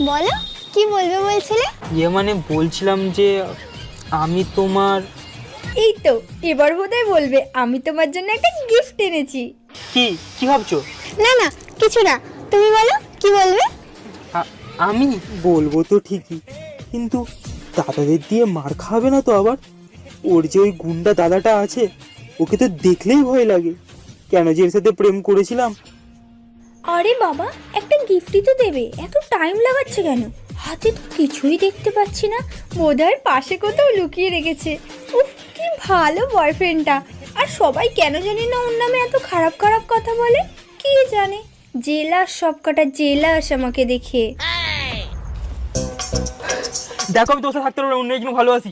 বলো, কি বলবে বলছিলে? মানে বলছিলাম যে আমি তোমার। এই তো এবার বোধহয় বলবে আমি তোমার জন্য একটা গিফট এনেছি। কি কি ভাবছো? না না, কিছু না, তুমি বলো কি বলবে। আমি বলবো তো ঠিকই, কিন্তু দাদাদের দিয়ে মার খাবে না তো আবার? ওর যে ওই গুন্ডা দাদাটা আছে, ওকে তো দেখলেই ভয় লাগে। কেন যে এর সাথে প্রেম করেছিলাম। আরে বাবা, একটা গিফটই তো দেবে, এত টাইম লাগাচ্ছে কেন? হাতে তো কিছুই দেখতে পাচ্ছি না, বোধহয় পাশে কোথাও লুকিয়ে রেখেছে। উফ, কি ভালো বয়ফ্রেন্ডটা। আর সবাই কেন জানি না ওর নামে এত খারাপ খারাপ কথা বলে, কি জানে। জেলাস, সব কটা জেলাস আমাকে দেখে। দেখো আমি তোর সাথে থাকতে পারবো না, অন্য একজন ভালোবাসি।